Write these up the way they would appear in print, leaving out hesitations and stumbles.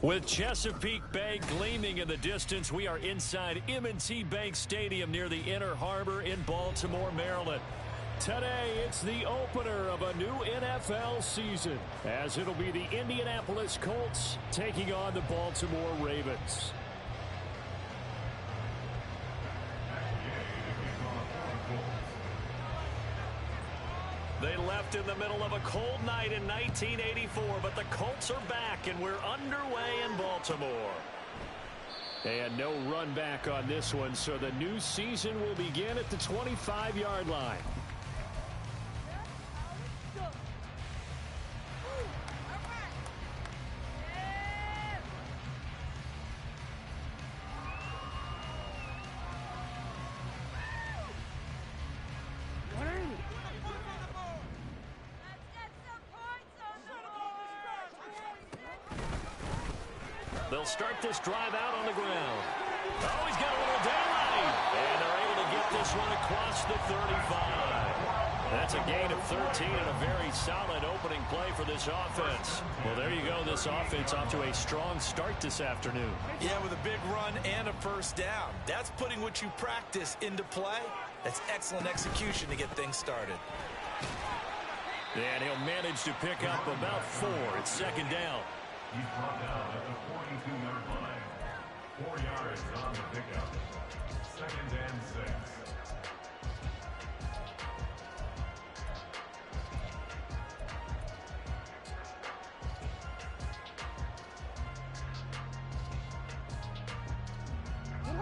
With Chesapeake Bay gleaming in the distance, we are inside M&T Bank Stadium near the Inner Harbor in Baltimore, Maryland. Today, it's the opener of a new NFL season, as it'll be the Indianapolis Colts taking on the Baltimore Ravens. They left in the middle of a cold night in 1984, but the Colts are back, and we're underway in Baltimore. And no run back on this one, so the new season will begin at the 25-yard line. They'll start this drive out on the ground. Oh, he's got a little daylight. And they're able to get this one across the 35. That's a gain of 13 and a very solid opening play for this offense. Well, there you go. This offense off to a strong start this afternoon. Yeah, with a big run and a first down. That's putting what you practice into play. That's excellent execution to get things started. And he'll manage to pick up about 4. It's second down. He's brought down at the 42-yard line. 4 yards on the pickup. Second and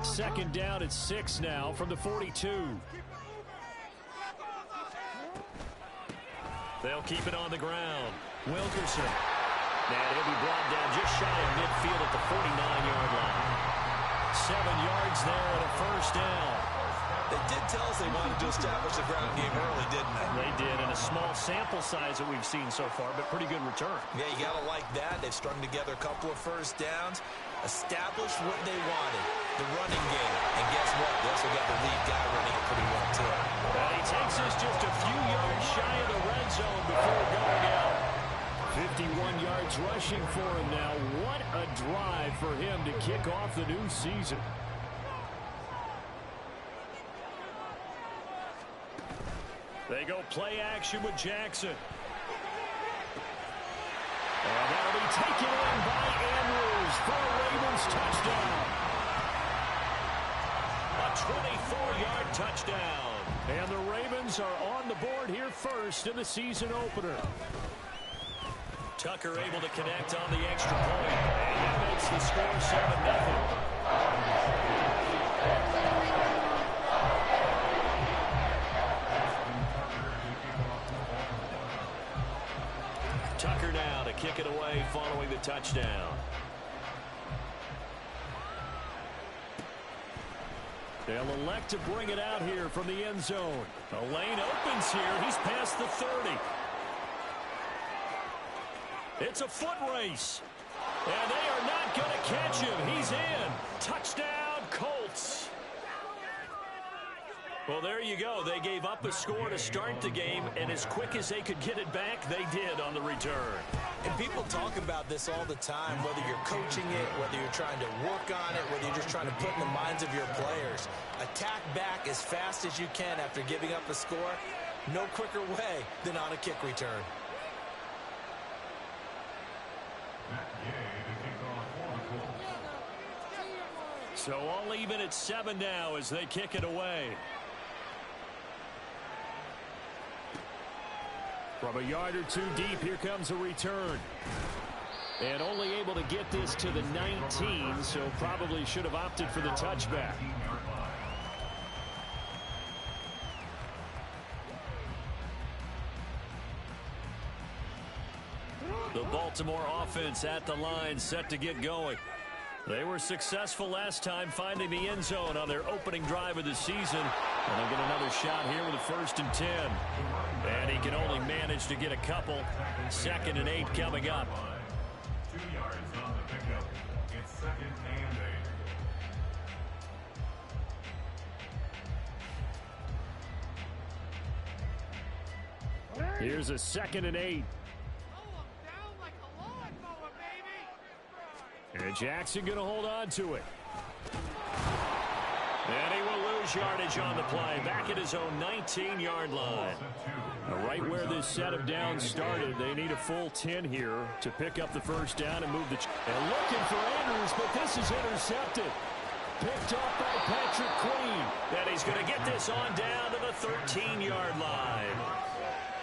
6. Second down at 6 now from the 42. They'll keep it on the ground. Wilkerson. And he'll be brought down just shy of midfield at the 49-yard line. 7 yards there and a first down. They did tell us they wanted to establish the ground game early, didn't they? They did, in a small sample size that we've seen so far, but pretty good return. Yeah, you got to like that. They've strung together a couple of first downs, established what they wanted, the running game. And guess what? They also got the lead guy running it pretty well, too. And he takes us just a few yards shy of the red zone before going out. 51 yards rushing for him now. What a drive for him to kick off the new season. They go play action with Jackson. And that'll be taken in by Andrews for a Ravens touchdown. A 24-yard touchdown. And the Ravens are on the board here first in the season opener. Tucker able to connect on the extra point. And that makes the score 7-0. Tucker now to kick it away following the touchdown. They'll elect to bring it out here from the end zone. The lane opens here. He's past the 30. It's a foot race. And they are not going to catch him. He's in. Touchdown, Colts. Well, there you go. They gave up a score to start the game, and as quick as they could get it back, they did on the return. And people talk about this all the time, whether you're coaching it, whether you're trying to work on it, whether you're just trying to put in the minds of your players. Attack back as fast as you can after giving up a score. No quicker way than on a kick return. So all even at 7 now as they kick it away. From a yard or 2 deep, here comes a return. And only able to get this to the 19, so probably should have opted for the touchback. The Baltimore offense at the line, set to get going. They were successful last time finding the end zone on their opening drive of the season. And they'll get another shot here with a 1st and 10. And he can only manage to get a couple. 2nd and 8 coming up. 2 yards on the pickup. It's 2nd and 8. Here's a 2nd and 8. And Jackson going to hold on to it. And he will lose yardage on the play. Back at his own 19-yard line. Right where this set of downs started, they need a full 10 here to pick up the first down and move the... And looking for Andrews, but this is intercepted. Picked up by Patrick Queen. And he's going to get this on down to the 13-yard line.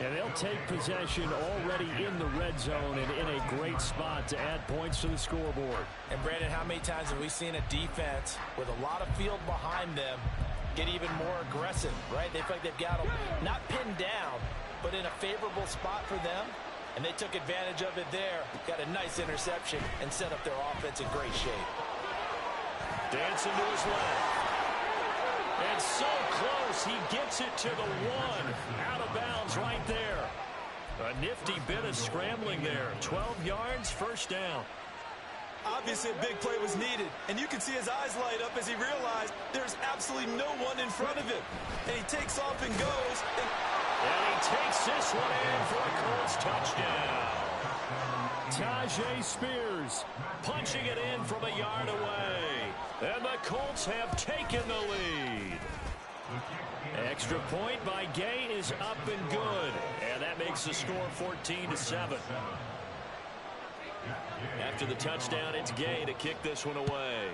And they'll take possession already in the red zone and in a great spot to add points to the scoreboard. And, Brandon, how many times have we seen a defense with a lot of field behind them get even more aggressive, right? They feel like they've got them not pinned down, but in a favorable spot for them. And they took advantage of it there. Got a nice interception and set up their offense in great shape. Dancing to his left. And so close, he gets it to the one. Out of bounds right there. A nifty bit of scrambling there. 12 yards, first down. Obviously, a big play was needed, and you can see his eyes light up as he realized there's absolutely no one in front of him. And he takes off and goes. And he takes this one in for a Colts touchdown. Tajay Spears punching it in from a yard away. And the Colts have taken the lead. Extra point by Gay is up and good. And that makes the score 14-7. After the touchdown, it's Gay to kick this one away.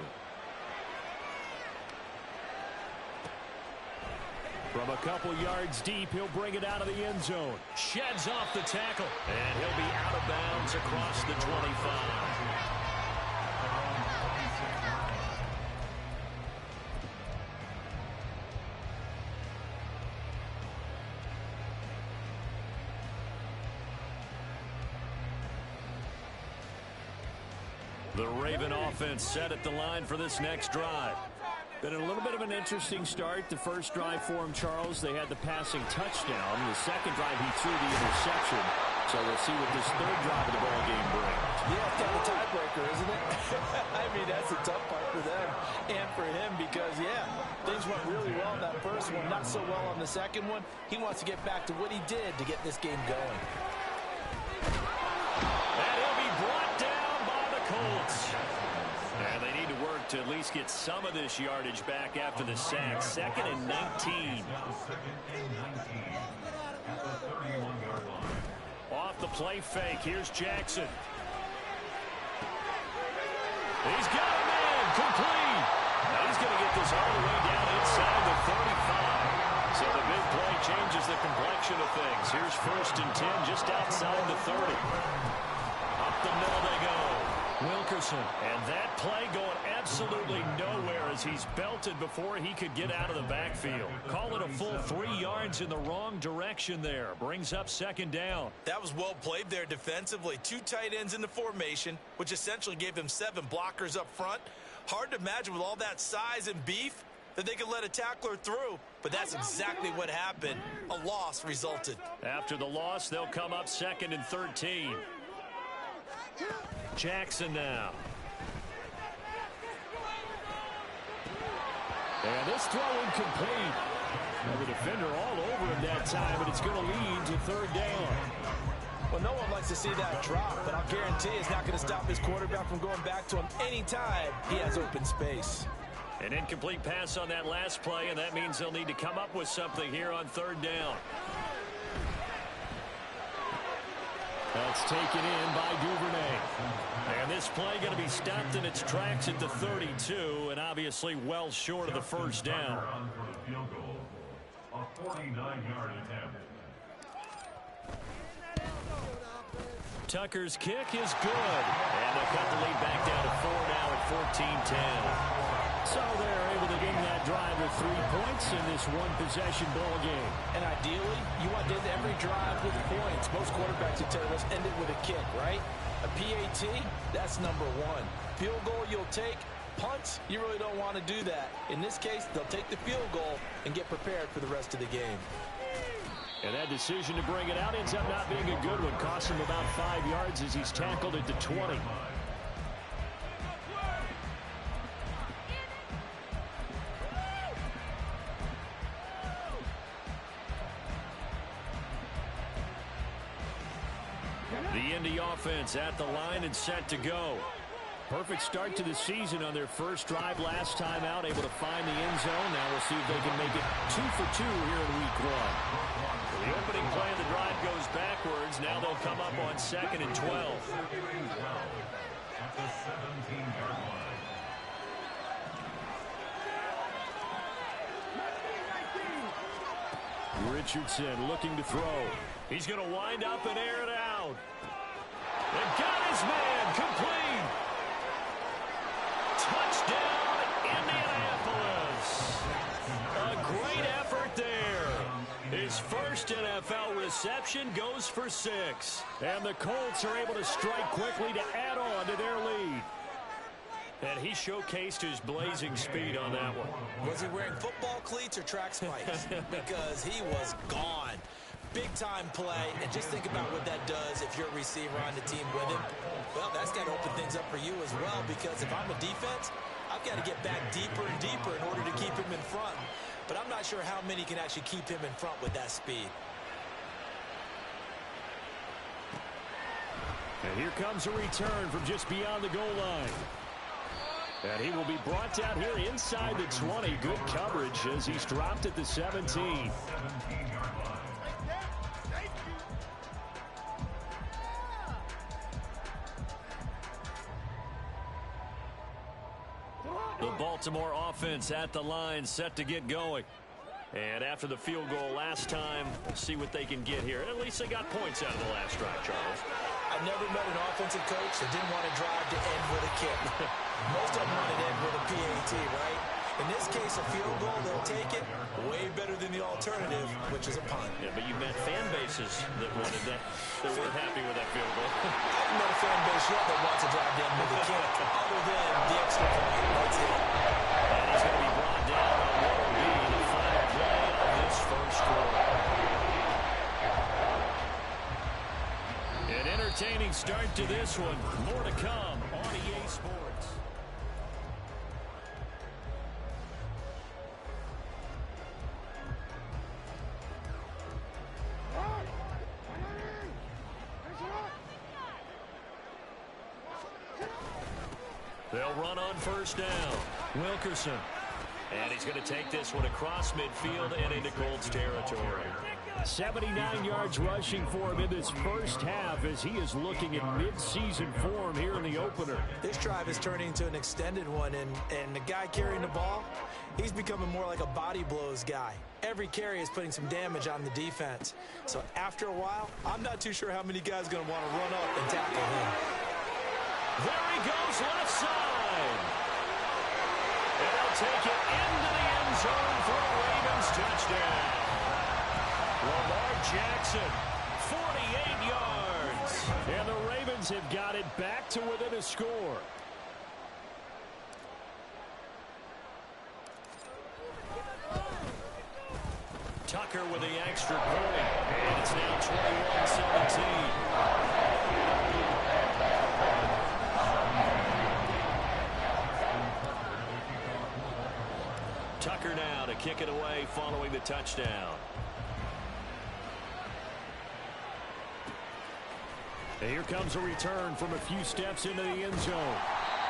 From a couple yards deep, he'll bring it out of the end zone. Sheds off the tackle. And he'll be out of bounds across the 25. The Raven offense set at the line for this next drive. Been a little bit of an interesting start. The first drive for him, Charles, they had the passing touchdown. The second drive, he threw the interception. So we'll see what this third drive of the ball game brings. Yeah, it's kind of a tiebreaker, isn't it? I mean, that's the tough part for them and for him because, yeah, things went really well in that first one, not so well on the second one. He wants to get back to what he did to get this game going. And he'll be brought down by the Colts. And they need to work to at least get some of this yardage back after the sack. 2nd and 19. Off the play fake. Here's Jackson. He's got him in. Complete. Now he's going to get this all the way down inside the 35. So the big play changes the complexion of things. Here's 1st and 10 just outside the 30. Up the middle they go. Wilkerson. And that play going absolutely nowhere as he's belted before he could get out of the backfield. Call it a full 3 yards in the wrong direction there. Brings up 2nd down. That was well played there defensively. 2 tight ends in the formation, which essentially gave them 7 blockers up front. Hard to imagine with all that size and beef that they could let a tackler through, but that's exactly what happened. A loss resulted. After the loss, they'll come up 2nd and 13. Jackson now. And this throw incomplete. Now the defender all over him that time, but it's going to lead to 3rd down. Well, no one likes to see that drop, but I'll guarantee it's not going to stop his quarterback from going back to him anytime he has open space. An incomplete pass on that last play, and that means they'll need to come up with something here on 3rd down. That's taken in by Duvernay. And this play going to be stopped in its tracks at the 32, and obviously well short of the 1st down. A 49-yard attempt. Tucker's kick is good. And they'll cut the lead back down to 4 now at 14-10. So they're able to gain that drive with 3 points in this one-possession ball game. And ideally, you want to end every drive with points. Most quarterbacks would tell you, let's end it with a kick, right? A PAT, that's number 1. Field goal you'll take. Punts, you really don't want to do that. In this case, they'll take the field goal and get prepared for the rest of the game. And that decision to bring it out ends up not being a good one. Costs him about 5 yards as he's tackled at the 20. The Indy offense at the line and set to go. Perfect start to the season on their first drive last time out, able to find the end zone. Now we'll see if they can make it 2 for 2 here in week 1. The opening play of the drive goes backwards. Now they'll come up on 2nd and 12. At the 17-yard line. Richardson looking to throw. He's going to wind up and air it out. And got his man complete. Touchdown, Indianapolis. A great effort there. His first NFL reception goes for 6. And the Colts are able to strike quickly to add on to their lead. And he showcased his blazing speed on that one. Was he wearing football cleats or track spikes? Because he was gone. Big-time play, and just think about what that does if you're a receiver on the team with him. Well, that's got to open things up for you as well, because if I'm a defense, I've got to get back deeper and deeper in order to keep him in front. But I'm not sure how many can actually keep him in front with that speed. And here comes a return from just beyond the goal line. And he will be brought down here inside the 20. Good coverage as he's dropped at the 17. The Baltimore offense at the line, set to get going. And after the field goal last time, we'll see what they can get here. At least they got points out of the last drive, Charles. I've never met an offensive coach that didn't want to drive to end with a kick. Most of them want to end with a PAT, right? In this case, a field goal, they'll take it. Way better than the alternative, which is a punt. Yeah, but you met fan bases that weren't happy with that field goal. I haven't met a fan base yet that wants to drive to end with a kick, other than the extra point. That's it. And he's going to be brought down on what will be the final play of this first quarter. An entertaining start to this one. More to come on EA Sports. They'll run on first down. Wilkerson. And he's going to take this one across midfield and into Colts territory. 79 yards rushing for him in this first half as he is looking at mid-season form here in the opener. This drive is turning into an extended one, and the guy carrying the ball, he's becoming more like a body blows guy. Every carry is putting some damage on the defense. So after a while, I'm not too sure how many guys are going to want to run up and tackle him. There he goes, left side. And they'll take it into the end zone for a Ravens touchdown. Lamar Jackson, 48 yards. And the Ravens have got it back to within a score. Tucker with the extra point. And it's now 21-17. Tucker now to kick it away following the touchdown. And here comes a return from a few steps into the end zone.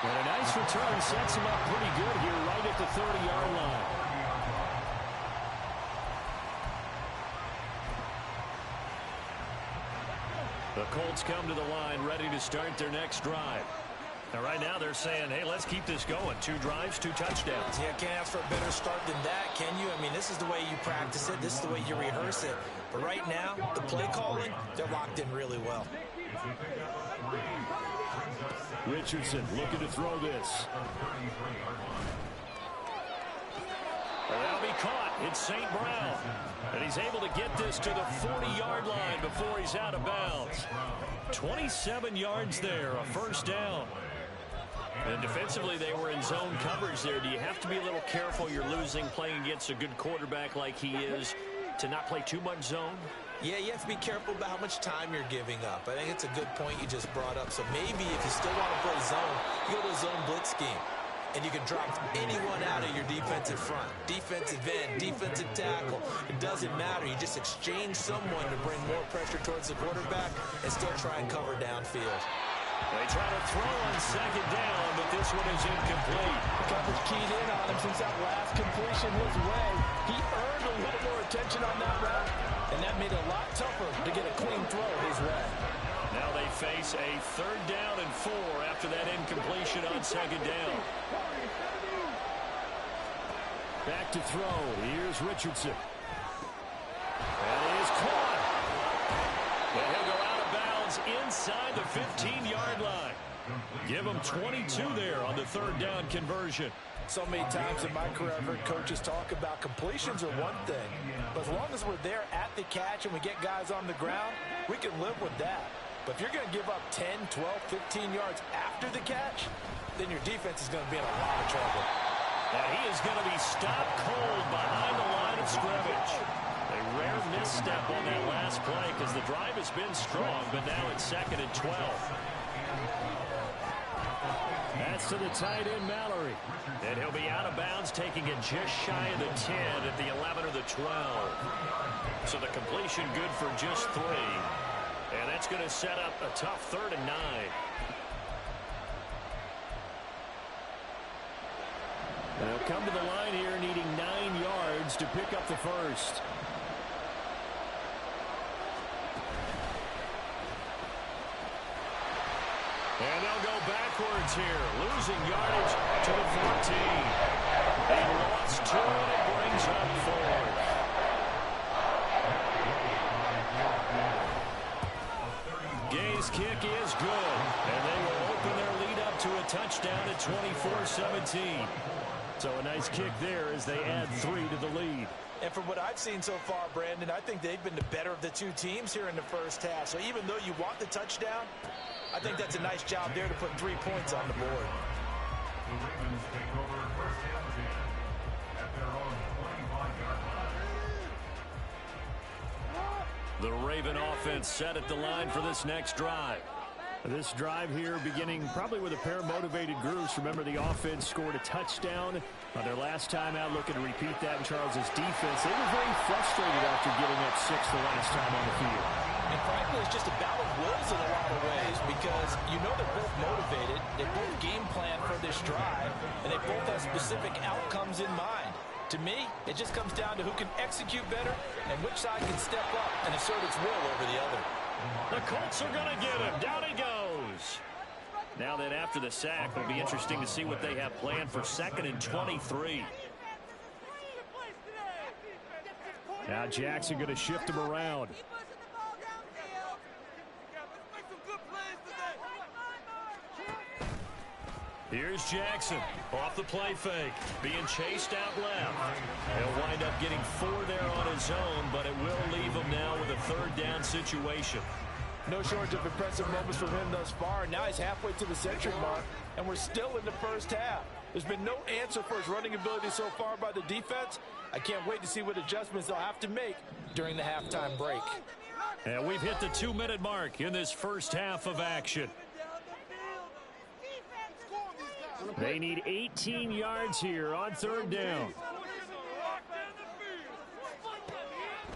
And a nice return sets him up pretty good here right at the 30-yard line. The Colts come to the line ready to start their next drive. Now, right now they're saying, hey, let's keep this going. 2 drives, 2 touchdowns. Yeah, can't ask for a better start than that, can you? I mean, this is the way you practice it. This is the way you rehearse it. But right now, the play calling, they're locked in really well. Richardson looking to throw this. That'll be caught. It's St. Brown. And he's able to get this to the 40-yard line before he's out of bounds. 27 yards there, a first down. And defensively, they were in zone coverage there. Do you have to be a little careful? You're losing, playing against a good quarterback like he is, to not play too much zone? Yeah, you have to be careful about how much time you're giving up. I think it's a good point you just brought up. So maybe if you still want to play zone, you go to a zone blitz scheme. And you can drop anyone out of your defensive front. Defensive end, defensive tackle. It doesn't matter. You just exchange someone to bring more pressure towards the quarterback and still try and cover downfield. They try to throw on second down, this one is incomplete. Coverage keyed in on him since that last completion his way. He earned a little more attention on that route, and that made it a lot tougher to get a clean throw his way. Now they face a 3rd down and 4 after that incompletion on 2nd down. Back to throw. Here's Richardson. And he is caught. And he'll go out of bounds inside the 15-yard line. Give him 22 there on the 3rd down conversion. So many times in my career I've heard coaches talk about completions are one thing, but as long as we're there at the catch and we get guys on the ground, we can live with that. But if you're going to give up 10, 12, 15 yards after the catch, then your defense is going to be in a lot of trouble. And he is going to be stopped cold behind the line of scrimmage. A rare misstep on that last play because the drive has been strong, but now it's 2nd and 12. That's to the tight end, Mallory. And he'll be out of bounds, taking it just shy of the 10 at the 11 or the 12. So the completion good for just 3. And that's going to set up a tough 3rd and 9. They'll come to the line here needing 9 yards to pick up the first. And they'll go backwards here, losing yardage to the 14. They lost 2, and it brings up 4. Gay's kick is good, and they will open their lead up to a touchdown at 24-17. So a nice kick there as they add 3 to the lead. And from what I've seen so far, Brandon, I think they've been the better of the two teams here in the first half. So even though you want the touchdown, I think that's a nice job there to put 3 points on the board. The Ravens take over first and 10 at their own 25-yard line. The Raven offense set at the line for this next drive. This drive here beginning probably with a pair of motivated groups. Remember, the offense scored a touchdown on their last time out. Looking to repeat that in Charles's defense. They were very frustrated after giving up 6 the last time on the field. And frankly, it's just a battle of wills in a lot of ways because you know they're both motivated. They both game plan for this drive, and they both have specific outcomes in mind. To me, it just comes down to who can execute better and which side can step up and assert its will over the other. The Colts are going to get him. Down he goes. Now that after the sack, it'll be interesting to see what they have planned for 2nd and 23. Now Jackson going to shift him around. Here's Jackson off the play fake, being chased out left. He'll wind up getting 4 there on his own, but it will leave him now with a 3rd down situation. No shortage of impressive moments from him thus far. Now he's halfway to the century mark, and we're still in the first half. There's been no answer for his running ability so far by the defense. I can't wait to see what adjustments they'll have to make during the halftime break. And we've hit the 2-minute mark in this first half of action. They need 18 yards here on 3rd down.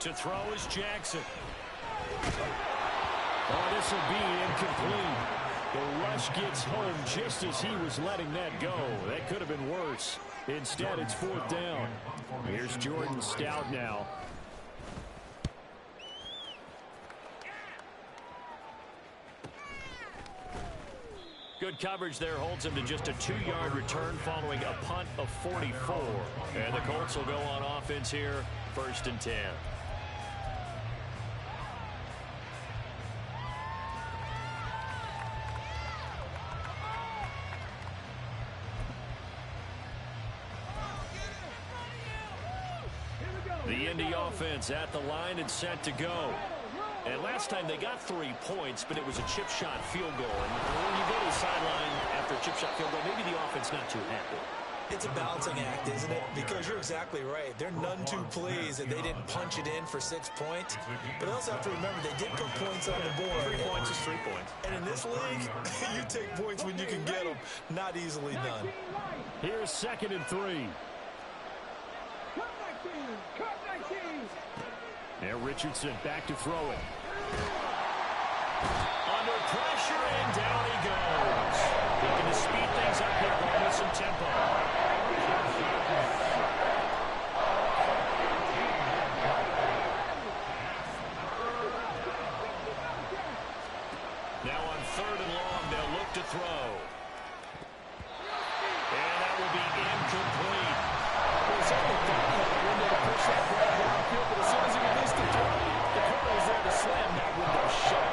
To throw is Jackson. Oh, this will be incomplete. The rush gets home just as he was letting that go. That could have been worse. Instead, it's 4th down. Here's Jordan Stout now. Good coverage there holds him to just a 2-yard return following a punt of 44. And the Colts will go on offense here, 1st and 10. The Indy offense at the line and set to go. And last time they got 3 points, but it was a chip shot field goal. And when you go to the sideline after a chip shot field goal, maybe the offense not too happy. It's a balancing act, isn't it? Because you're exactly right. They're none too pleased that they didn't punch it in for 6 points. But they also have to remember they did put points on the board. 3 points is 3 points. And in this league, you take points when you can get them. Not easily done. Here's 2nd and 3. Now Richardson back to throw it. Under pressure, and down he goes. Looking to speed things things up here going with some tempo. Now on 3rd and long, they'll look to throw. And that will be incomplete. Well, certainly thought he had a window to push that ball downfield, but as soon as he released the throw, the corner was there to slam that window shut.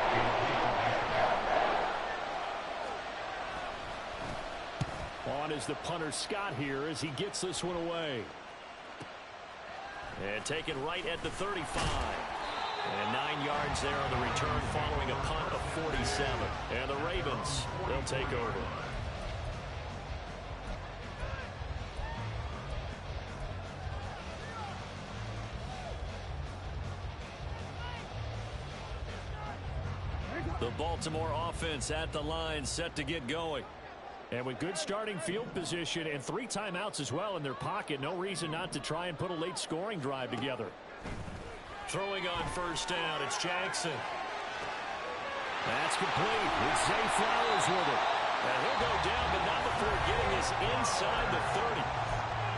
On is the punter Scott here as he gets this one away. And taken right at the 35. And 9 yards there on the return following a punt of 47. And the Ravens, they'll take over. The Baltimore offense at the line set to get going. And with good starting field position and 3 timeouts as well in their pocket, no reason not to try and put a late scoring drive together. Throwing on 1st down, it's Jackson. That's complete. It's Zay Flowers with it. And he'll go down, but not before getting this inside the 30.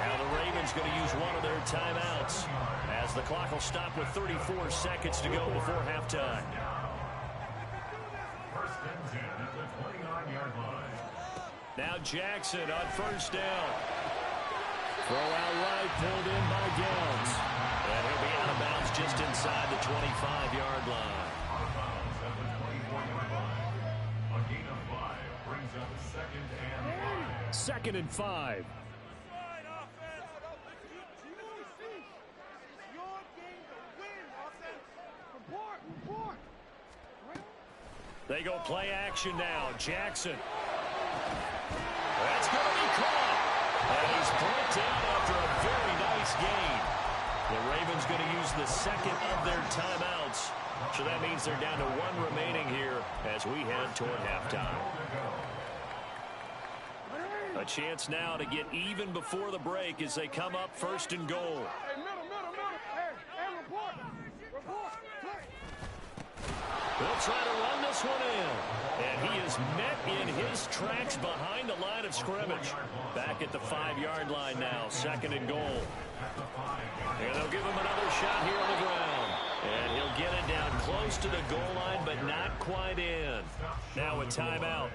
Now the Ravens going to use one of their timeouts as the clock will stop with 34 seconds to go before halftime. 1st and 10 at the 29-yard line. Now Jackson on 1st down. Throw out right, pulled in by Downs. And he'll be out of bounds just inside the 25-yard line. Out of bounds at the 24-yard line. A gain of 5 brings up 2nd and 5. 2nd and 5. They go play action now. Jackson. That's going to be caught. And he's brought down after a very nice gain. The Ravens going to use the 2nd of their timeouts. So that means they're down to 1 remaining here as we head toward halftime. A chance now to get even before the break as they come up 1st and goal. They'll try to run this one in. And he is met in his tracks behind the line of scrimmage. Back at the 5-yard line now. 2nd and goal. And they'll give him another shot here on the ground. And he'll get it down close to the goal line, but not quite in. Now a timeout.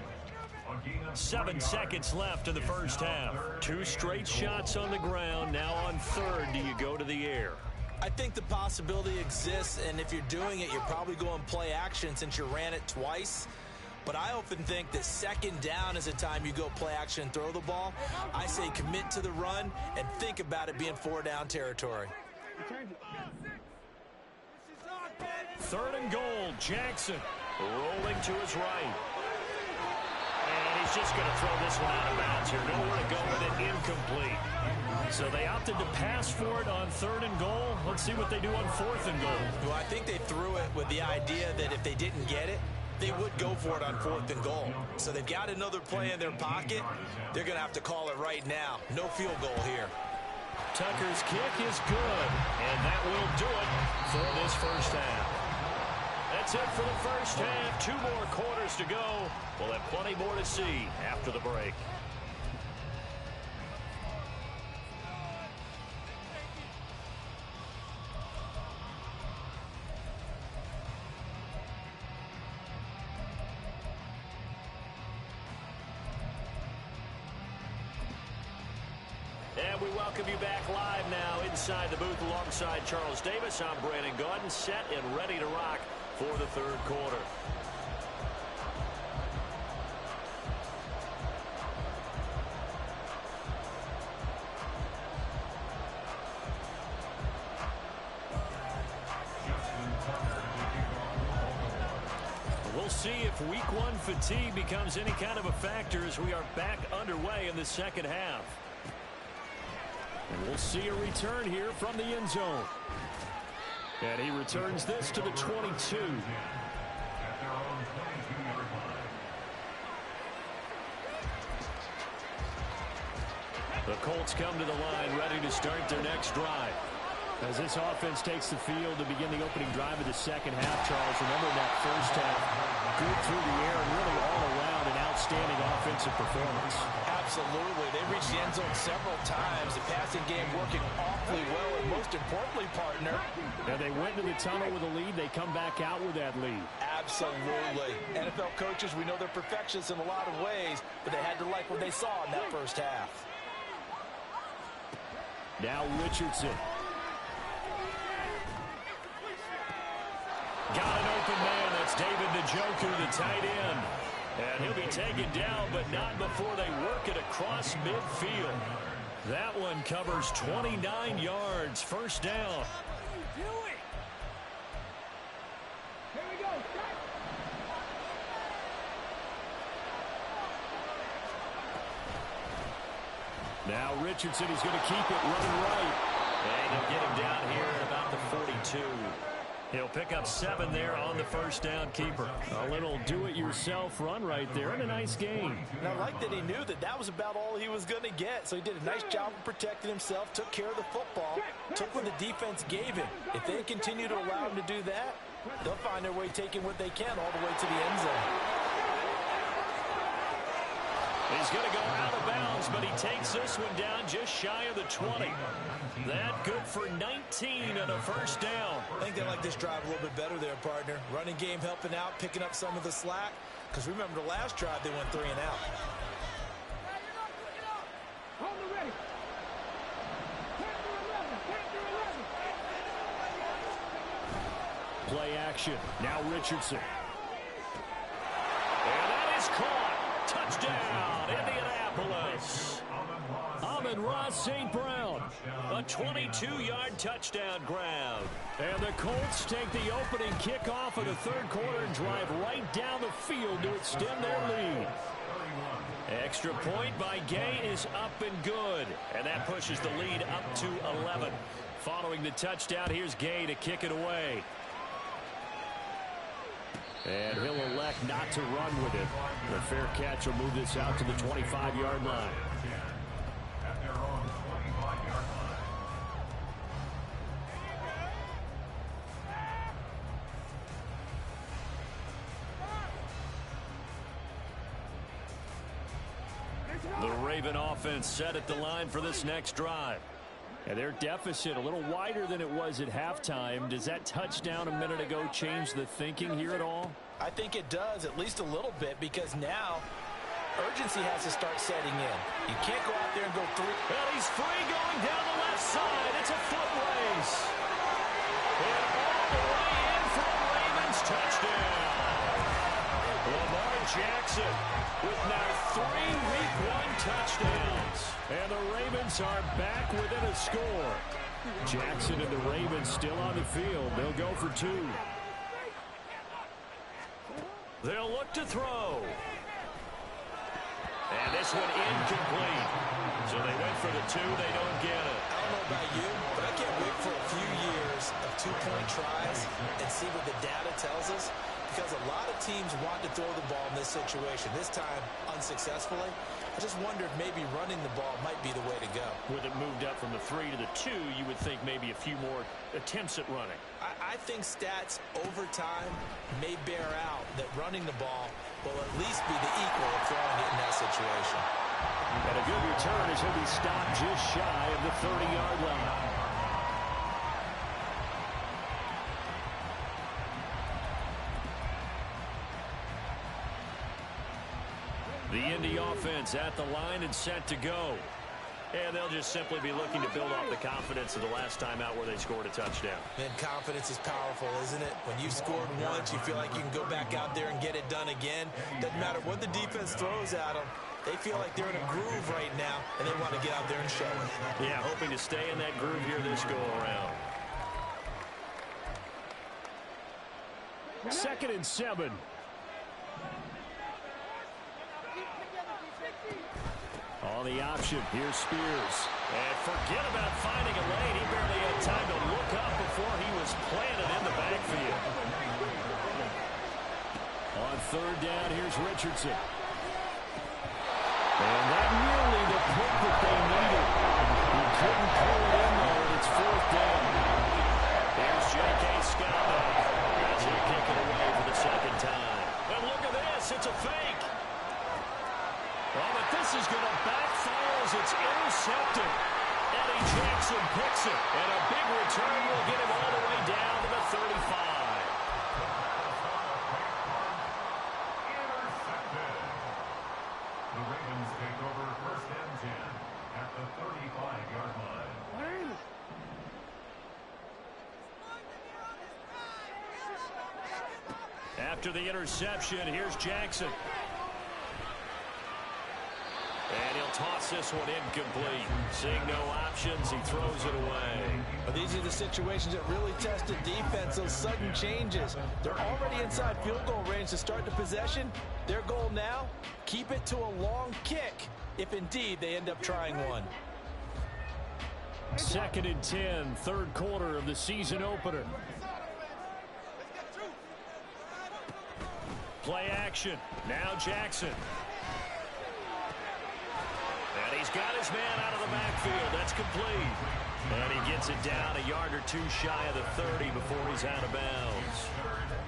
7 seconds left in the 1st half. 2 straight shots on the ground. Now on 3rd, do you go to the air? I think the possibility exists, and if you're doing it, you're probably going play action since you ran it twice. But I often think that 2nd down is a time you go play action and throw the ball. I say commit to the run and think about it being 4-down territory. 3rd and goal, Jackson rolling to his right. And he's just going to throw this one out of bounds here. Nowhere to go with it, incomplete. So they opted to pass for it on 3rd and goal. Let's see what they do on 4th and goal. Well, I think they threw it with the idea that if they didn't get it, they would go for it on 4th and goal. So they've got another play in their pocket. They're going to have to call it right now. No field goal here. Tucker's kick is good, and that will do it for this 1st half. That's it for the 1st half. 2 more quarters to go. We'll have plenty more to see after the break. And we welcome you back live now inside the booth alongside Charles Davis. I'm Brandon Gaudin, set and ready to rock for the 3rd quarter. We'll see if week 1 fatigue becomes any kind of a factor as we are back underway in the 2nd half. And we'll see a return here from the end zone. And he returns this to the 22. The Colts come to the line ready to start their next drive. As this offense takes the field to begin the opening drive of the 2nd half, Charles, remember that 1st half, good through the air and really all around and out outstanding offensive performance. Absolutely. They reached the end zone several times. The passing game working awfully well, and most importantly, partner. And they went to the tunnel with a lead. They come back out with that lead. Absolutely. NFL coaches, we know they're perfectionists in a lot of ways, but they had to like what they saw in that first half. Now Richardson. Got an open man. That's David Njoku, the tight end. And he'll be taken down, but not before they work it across midfield. That one covers 29 yards. First down. Now Richardson is going to keep it running right. And he'll get him down here at about the 42. He'll pick up 7 there on the first down keeper. A little do-it-yourself run right there and a nice gain. And I like that he knew that that was about all he was going to get. So he did a nice job of protecting himself, took care of the football, took what the defense gave him. If they continue to allow him to do that, they'll find their way taking what they can all the way to the end zone. He's going to go out of bounds, but he takes this one down just shy of the 20. That good for 19 and a first down. I think they like this drive a little bit better there, partner. Running game helping out, picking up some of the slack. Because remember the last drive, they went 3 and out. Play action. Now Richardson. And that is caught. Touchdown, Indianapolis. Amon-Ra St. Brown. A 22-yard touchdown grab. And the Colts take the opening kickoff of the third quarter and drive right down the field to extend their lead. Extra point by Gay is up and good. And that pushes the lead up to 11. Following the touchdown, here's Gay to kick it away. And he'll elect not to run with it. The fair catch will move this out to the 25-yard line. At their own 25-yard line. The Raven offense set at the line for this next drive. And their deficit a little wider than it was at halftime. Does that touchdown a minute ago change the thinking here at all? I think it does, at least a little bit, because now urgency has to start setting in. You can't go out there and go 3. Well, he's free going down the left side. It's a foot race. And all the way in for a Ravens touchdown. Lamar Jackson with now 3 Week 1 touchdowns. And the Ravens are back within a score. Jackson and the Ravens still on the field. They'll go for 2. They'll look to throw. And this one incomplete. So they went for the 2. They don't get it. I don't know about you, but I can't wait for a few years of 2-point tries and see what the data tells us. Because a lot of teams want to throw the ball in this situation. This time, unsuccessfully. I just wonder if maybe running the ball might be the way to go. With it moved up from the 3 to the 2, you would think maybe a few more attempts at running. I think stats over time may bear out that running the ball will at least be the equal of throwing it in that situation. And a good return as he'll be stopped just shy of the 30-yard line. The Indy offense at the line and set to go. And they'll just simply be looking to build off the confidence of the last time out where they scored a touchdown. And confidence is powerful, isn't it? When you've scored once, you feel like you can go back out there and get it done again. Doesn't matter what the defense throws at them. They feel like they're in a groove right now, and they want to get out there and show it. Yeah, hoping to stay in that groove here this go-around. 2nd and 7. On the option, here's Spears. And forget about finding a lane. He barely had time to look up before he was planted in the backfield. On 3rd down, here's Richardson. And that nearly the pick that they needed. He couldn't pull it in there, and it's 4th down. Here's J.K. Scott as he'll kick it away for the 2nd time. And look at this, it's a fake. is going to backfire as it's intercepted. Eddie Jackson picks it, and a big return will get him all the way down to the 35. Intercepted. The Ravens take over first and 10 at the 35-yard line. After the interception, here's Jackson. And he'll toss this one incomplete. Seeing no options, he throws it away. But these are the situations that really test the defense, those sudden changes. They're already inside field goal range to start the possession. Their goal now, keep it to a long kick, if indeed they end up trying one. 2nd and 10, third quarter of the season opener. Play action. Now Jackson. And he's got his man out of the backfield. That's complete. And he gets it down a yard or two shy of the 30 before he's out of bounds.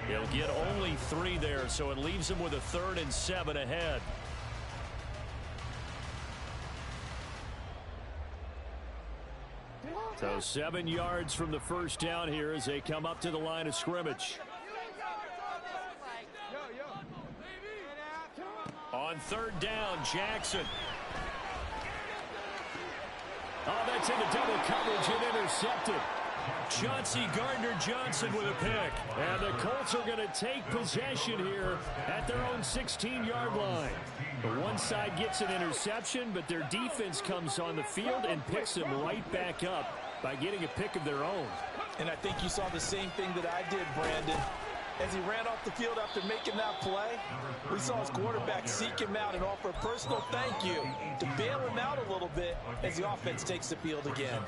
He'll get only 3 there, so it leaves him with a 3rd and 7 ahead. So 7 yards from the first down here as they come up to the line of scrimmage. On 3rd down, Jackson. Oh, that's into double coverage and intercepted. Chauncey Gardner-Johnson with a pick. And the Colts are going to take possession here at their own 16-yard line. The one side gets an interception, but their defense comes on the field and picks them right back up by getting a pick of their own. And I think you saw the same thing that I did, Brandon. As he ran off the field after making that play, we saw his quarterback seek him out and offer a personal thank you to bail him out a little bit as the offense takes the field again.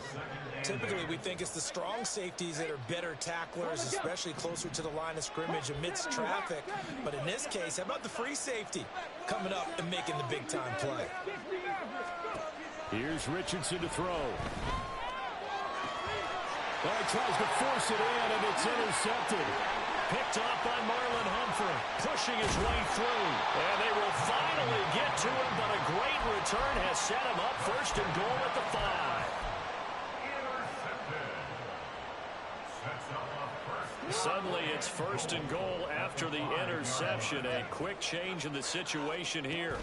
Typically, we think it's the strong safeties that are better tacklers, especially closer to the line of scrimmage amidst traffic. But in this case, how about the free safety coming up and making the big-time play? Here's Richardson to throw. Well, he tries to force it in, and it's intercepted. Picked off by Marlon Humphrey, pushing his way through. And they will finally get to him, but a great return has set him up 1st and goal at the 5. Suddenly it's 1st and goal after the interception. A quick change in the situation here.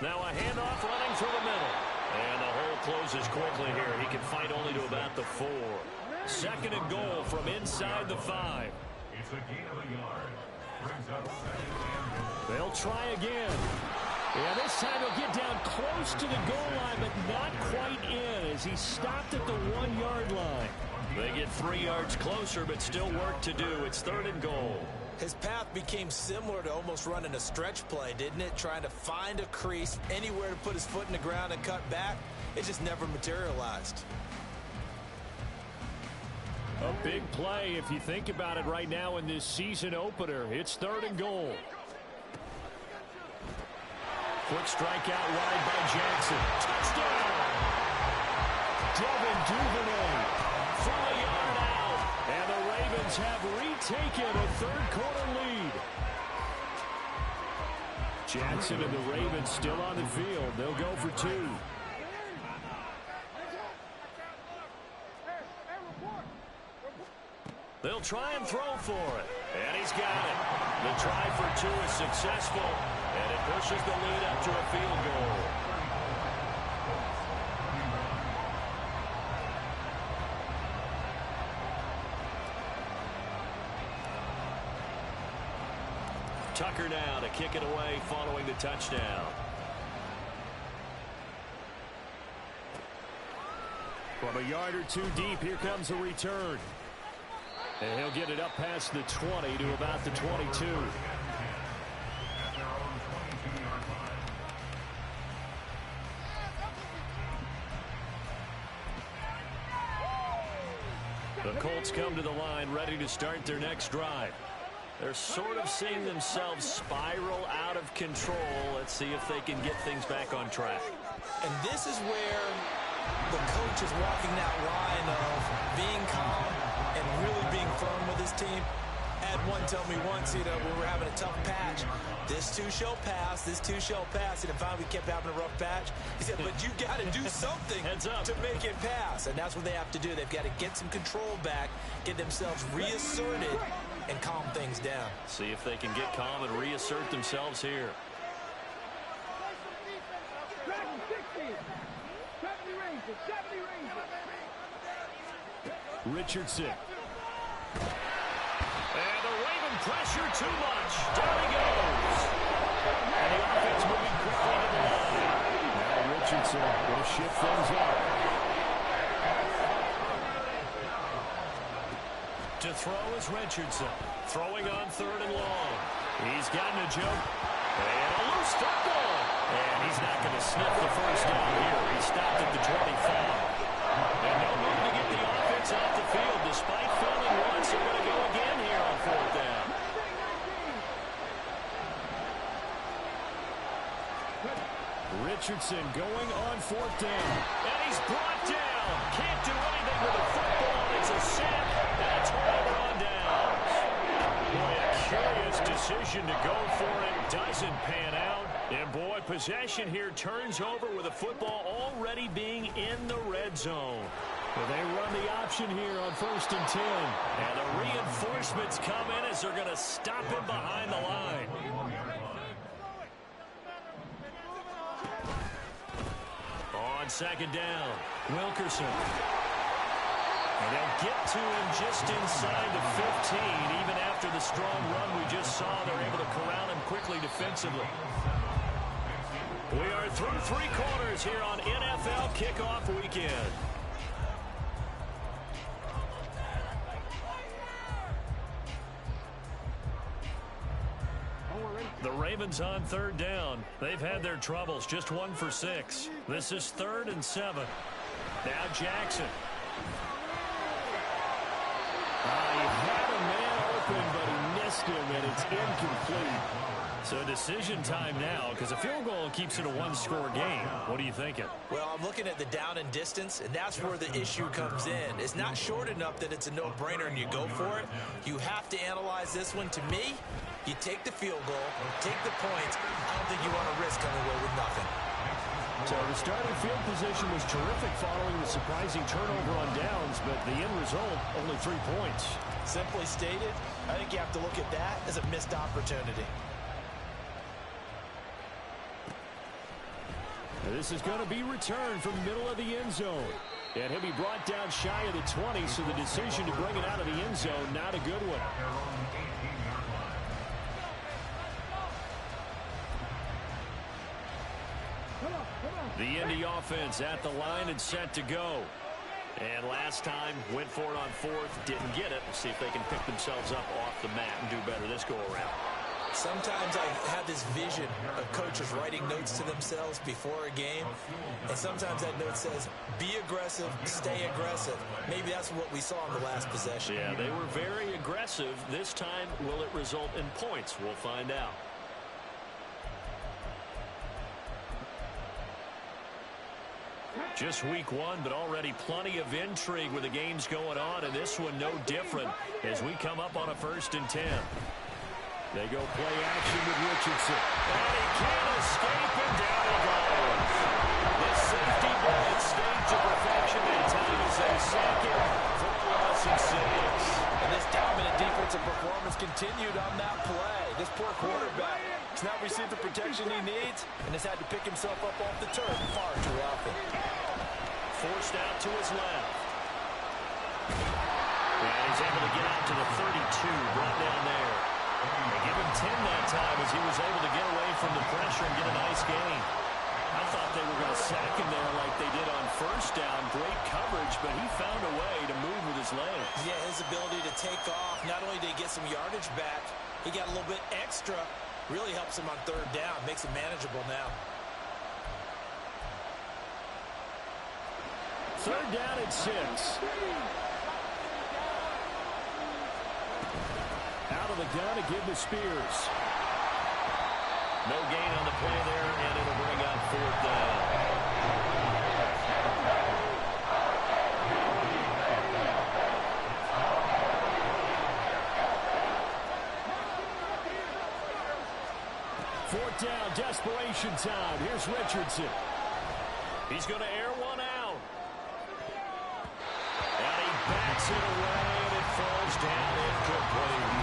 Now a handoff running through the middle. And the hole closes quickly here. He can fight only to about the 4. 2nd and goal from inside the 5. It's a gain of a yard. Brings up 2nd and goal. They'll try again. Yeah, this time he'll get down close to the goal line, but not quite in as he stopped at the 1-yard line. They get 3 yards closer, but still work to do. It's 3rd and goal. His path became similar to almost running a stretch play, didn't it? Trying to find a crease, anywhere to put his foot in the ground and cut back. It just never materialized. A big play if you think about it right now in this season opener. It's 3rd and goal. Quick strike out wide by Jackson. Touchdown! Devin Duvernay from a yard out. And the Ravens have retaken a 3rd quarter lead. Jackson and the Ravens still on the field. They'll go for 2. They'll try and throw for it. And he's got it. The try for 2 is successful. And it pushes the lead up to a field goal. Tucker now to kick it away following the touchdown. From a yard or 2 deep, here comes a return. And he'll get it up past the 20 to about the 22. The Colts come to the line ready to start their next drive. They're sort of seeing themselves spiral out of control. Let's see if they can get things back on track. And this is where the coach is walking that line of being calm and really being firm with his team. had one tell me once, when we were having a tough patch, this too shall pass, this too shall pass. And finally we kept having a rough patch. He said, but you got to do something to make it pass. And that's what they have to do. They've got to get some control back, get themselves reasserted, and calm things down. See if they can get calm and reassert themselves here. Richardson. And the Raven pressure too much. Down he goes. And the offense moving quickly to the line. Now Richardson will shift things up. To throw is Richardson. Throwing on 3rd and long. He's gotten a joke. And a loose football. And he's not going to sniff the first down here. He stopped at the 25. And no move to get the offense off the field. Despite failing once, they're going to go again here on 4th down. Richardson going on 4th down. And he's brought down. Can't do anything with the football. It's a sack. And a turnover on downs. Boy, a curious decision to go for it. Doesn't pan out. And boy, possession here turns over with the football already being in the red zone. Well, they run the option here on 1st and 10. And the reinforcements come in as they're going to stop him behind the line. On 2nd down, Wilkerson. And they'll get to him just inside the 15. Even after the strong run we just saw, they're able to corral him quickly defensively. We are through 3 quarters here on NFL Kickoff Weekend. The Ravens on 3rd down. They've had their troubles, just 1 for 6. This is 3rd and 7. Now Jackson. He had a man open, but he missed him, and it's incomplete. So decision time now, because a field goal keeps it a 1-score game. What are you thinking? Well, I'm looking at the down and distance, and that's where the issue comes in. It's not short enough that it's a no-brainer and you go for it. You have to analyze this one. To me, you take the field goal, take the points. I don't think you want to risk coming away with nothing. So the starting field position was terrific following the surprising turnover on downs, but the end result, only 3 points. Simply stated, I think you have to look at that as a missed opportunity. This is going to be returned from the middle of the end zone. And he'll be brought down shy of the 20, so the decision to bring it out of the end zone, not a good one. The Indy offense at the line and set to go. And last time, went for it on 4th, didn't get it. We'll see if they can pick themselves up off the mat and do better this go-around. Sometimes I have this vision of coaches writing notes to themselves before a game, and sometimes that note says, be aggressive, stay aggressive. Maybe that's what we saw in the last possession. Yeah, they were very aggressive. This time, will it result in points? We'll find out. Just week 1, but already plenty of intrigue with the games going on, and this one no different as we come up on a 1st and 10. They go play action with Richardson. And he can't escape, and down he goes. This safety ball stayed to perfection. That time is a second for a loss of 6. And this dominant defensive performance continued on that play. This poor quarterback has not received the protection he needs and has had to pick himself up off the turf far too often. Forced out to his left. And he's able to get out to the 32, brought down there. They give him 10 that time as he was able to get away from the pressure and get a nice gain. I thought they were going to sack him there like they did on 1st down. Great coverage, but he found a way to move with his legs. Yeah, his ability to take off, not only did he get some yardage back, he got a little bit extra. Really helps him on 3rd down, makes it manageable now. 3rd down and 6. Out of the gun to give to Spears. No gain on the play there, and it'll bring up 4th down. desperation time. Here's Richardson. He's going to air one out. And he backs it away, and it falls down incomplete.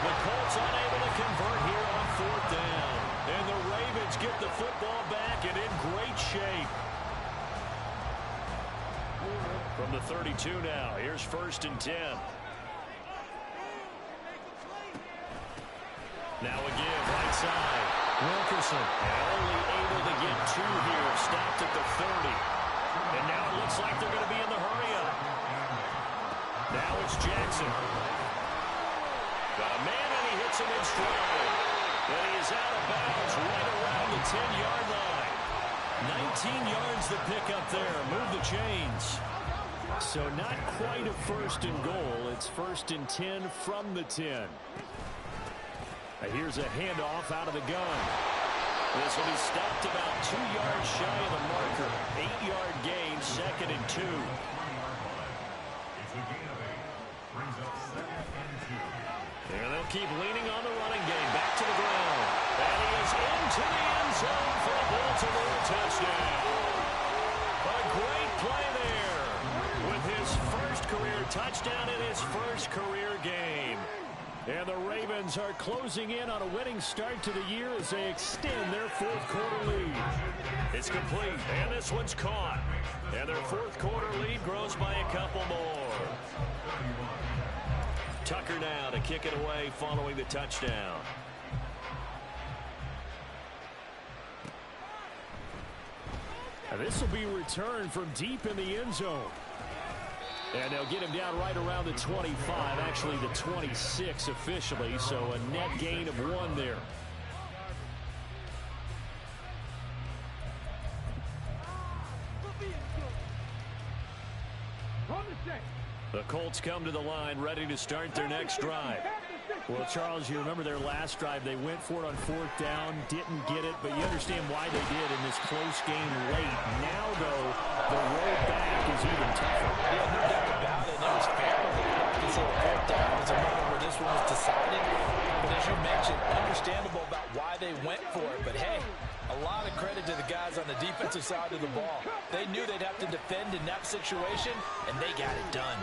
The Colts unable to convert here on 4th down. And the Ravens get the football back and in great shape. From the 32 now, here's 1st and 10. Now again, right side. Wilkerson only able to get 2 here. Stopped at the 30. And now it looks like they're going to be in the hurry-up. Now it's Jackson. Got a man, and he hits him in stride. And he is out of bounds right around the 10-yard line. 19 yards to pick up there. Move the chains. So not quite a 1st and goal. It's 1st and 10 from the 10. Here's a handoff out of the gun. This will be stopped about 2 yards shy of the marker. 8-yard gain, 2nd and 2. And they'll keep leaning on the running game. Back to the ground. And he is into the end zone for a Baltimore touchdown. A great play there with his first career touchdown in his first career game. And the Ravens are closing in on a winning start to the year as they extend their 4th quarter lead. It's complete, and this one's caught. And their 4th quarter lead grows by a couple more. Tucker now to kick it away following the touchdown. Now this will be returned from deep in the end zone. And they'll get him down right around the 25, actually the 26 officially, so a net gain of 1 there. The Colts come to the line ready to start their next drive. Well, Charles, you remember their last drive. They went for it on 4th down, didn't get it, but you understand why they did in this close game late. Now, though, the road back is even tougher. Yeah, no doubt about it. And it was fair. You can say the 4th down was a moment where this one was decided. But as you mentioned, understandable about why they went for it. But, hey, a lot of credit to the guys on the defensive side of the ball. They knew they'd have to defend in that situation, and they got it done.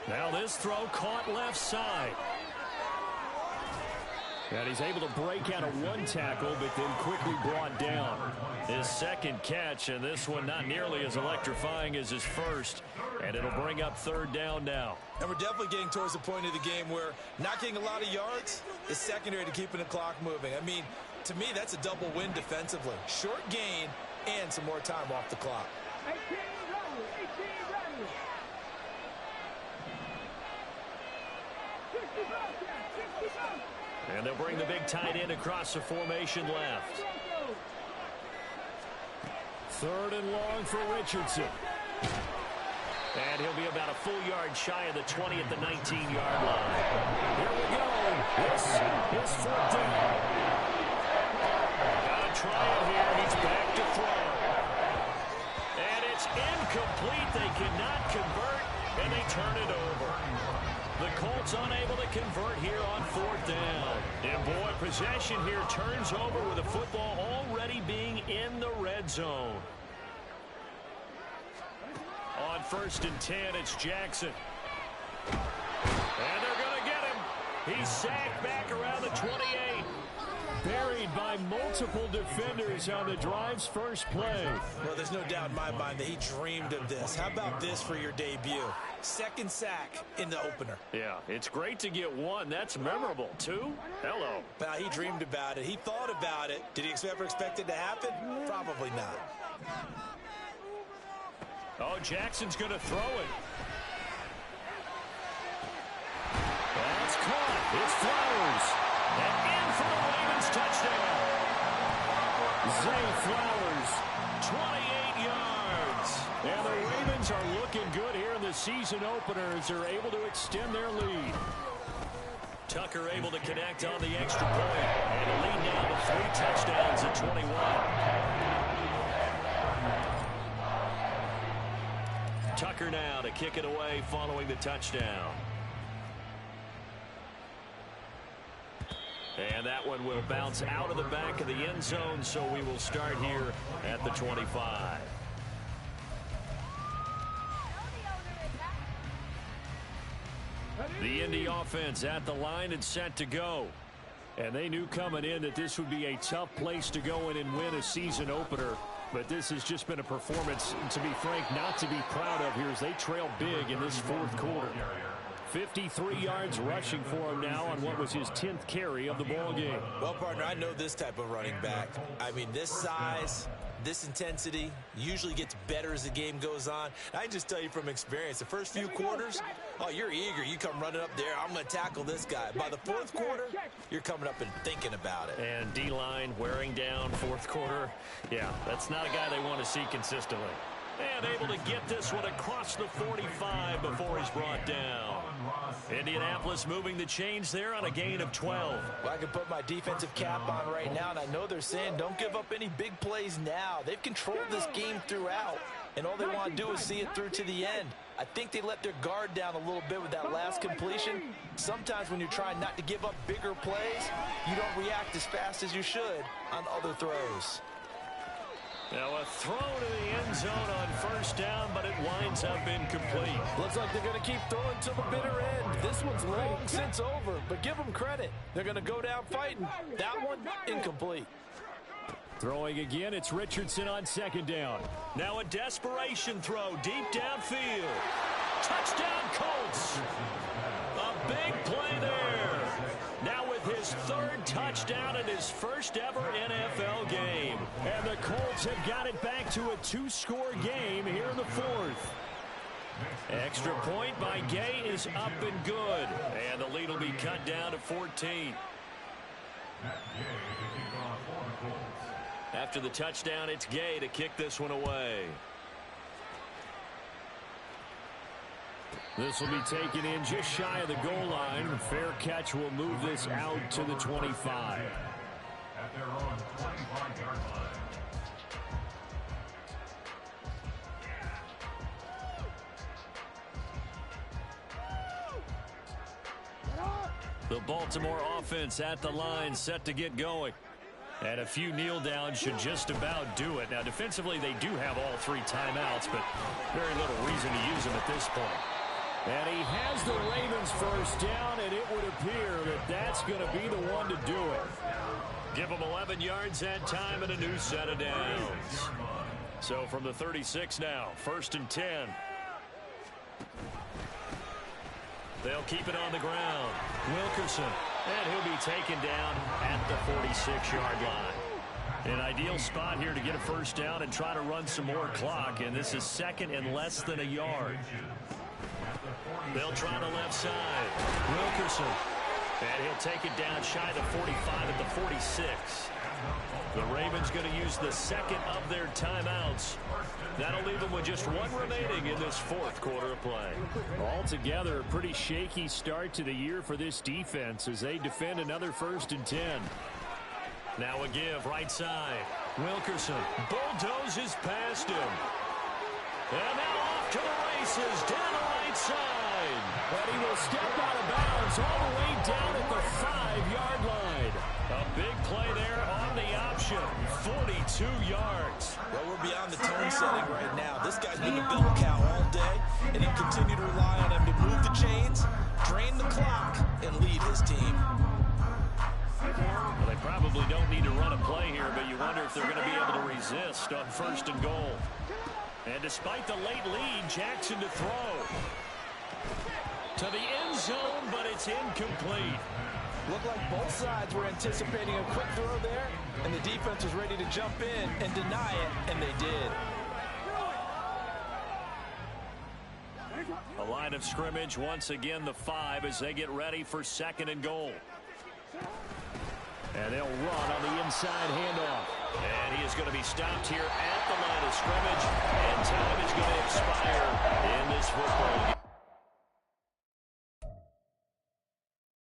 Now this throw caught left side. And he's able to break out of 1 tackle, but then quickly brought down. His 2nd catch, and this one not nearly as electrifying as his first. And it'll bring up 3rd down now. And we're definitely getting towards the point of the game where not getting a lot of yards is secondary to keeping the clock moving. I mean, to me, that's a double win defensively. Short gain and some more time off the clock. 18 ready. And they'll bring the big tight end across the formation left. 3rd and long for Richardson. And he'll be about a full yard shy of the 20 at the 19-yard line. Here we go. This is 4th down. Got to try it here. He's back to throw. And it's incomplete. They cannot convert, and they turn it over. The Colts unable to convert here on 4th down. And boy, possession here turns over with the football already being in the red zone. On 1st and 10, it's Jackson. And they're going to get him. He's sacked back around the 28. Buried by multiple defenders on the drive's first play. Well, there's no doubt in my mind that he dreamed of this. How about this for your debut? 2nd sack in the opener. Yeah, it's great to get 1. That's memorable. 2? Hello. Now, he dreamed about it. He thought about it. Did he ever expect it to happen? Probably not. Oh, Jackson's going to throw it. That's caught. It's Flowers. And in for the Ravens touchdown. Zay Flowers, 28 yards. And the Ravens are looking good here in the season opener as they're able to extend their lead. Tucker able to connect on the extra point. And the lead now to 3 touchdowns at 21. Tucker now to kick it away following the touchdown. And that one will bounce out of the back of the end zone, so we will start here at the 25. The Indy offense at the line and set to go. And they knew coming in that this would be a tough place to go in and win a season opener. But this has just been a performance, to be frank, not to be proud of here as they trail big in this fourth quarter. 53 yards rushing for him now on what was his 10th carry of the ball game. Well, partner, I know this type of running back. I mean, this size, this intensity usually gets better as the game goes on. I can just tell you from experience, the first few quarters, oh, you're eager. You come running up there, I'm going to tackle this guy. By the fourth quarter, you're coming up and thinking about it. And D-line wearing down fourth quarter. Yeah, that's not a guy they want to see consistently. And able to get this one across the 45 before he's brought down. Indianapolis moving the chains there on a gain of 12. Well, I can put my defensive cap on right now, and I know they're saying don't give up any big plays now. They've controlled this game throughout, and all they want to do is see it through to the end. I think they let their guard down a little bit with that last completion. Sometimes when you're trying not to give up bigger plays, you don't react as fast as you should on other throws. Now a throw to the end zone on first down, but it winds up incomplete. Looks like they're going to keep throwing to the bitter end. This one's long since over, but give them credit. They're going to go down fighting. That one, incomplete. Throwing again, it's Richardson on second down. Now a desperation throw deep downfield. Touchdown Colts. A big play there. Now with his third touchdown in his first ever NFL game. And the Colts have got it back to a two-score game here in the fourth. Extra point by Gay is up and good. And the lead will be cut down to 14. After the touchdown, it's Gay to kick this one away. This will be taken in just shy of the goal line. The fair catch will move this out to the 25. At their own 25-yard line. The Baltimore offense at the line set to get going. And a few kneel downs should just about do it. Now, defensively, they do have all three timeouts, but very little reason to use them at this point. And he has the Ravens first down, and it would appear that that's going to be the one to do it. Give them 11 yards that time and a new set of downs. So from the 36 now, 1st and 10. They'll keep it on the ground. Wilkerson, and he'll be taken down at the 46-yard line. An ideal spot here to get a first down and try to run some more clock, and this is second and less than a yard. They'll try the left side. Wilkerson, and he'll take it down shy of the 45 at the 46. The Ravens going to use the second of their timeouts. That'll leave them with just one remaining in this fourth quarter of play. Altogether, a pretty shaky start to the year for this defense as they defend another 1st and 10. Now a give right side. Wilkerson bulldozes past him. And now off to the races down the right side. But he will step out of bounds all the way down at the 5-yard line. A big play there on the option. 42 yards. Well, we're beyond the tone setting right now. This guy's been the bell cow all day, and he'll continue to rely on him to move the chains, drain the clock, and lead his team. Well, they probably don't need to run a play here, but you wonder if they're going to be able to resist on 1st and goal. And despite the late lead, Jackson to throw. To the end zone, but it's incomplete. Looked like both sides were anticipating a quick throw there, and the defense was ready to jump in and deny it, and they did. A line of scrimmage, once again the 5 as they get ready for 2nd and goal. And they'll run on the inside handoff. And he is going to be stopped here at the line of scrimmage, and time is going to expire in this football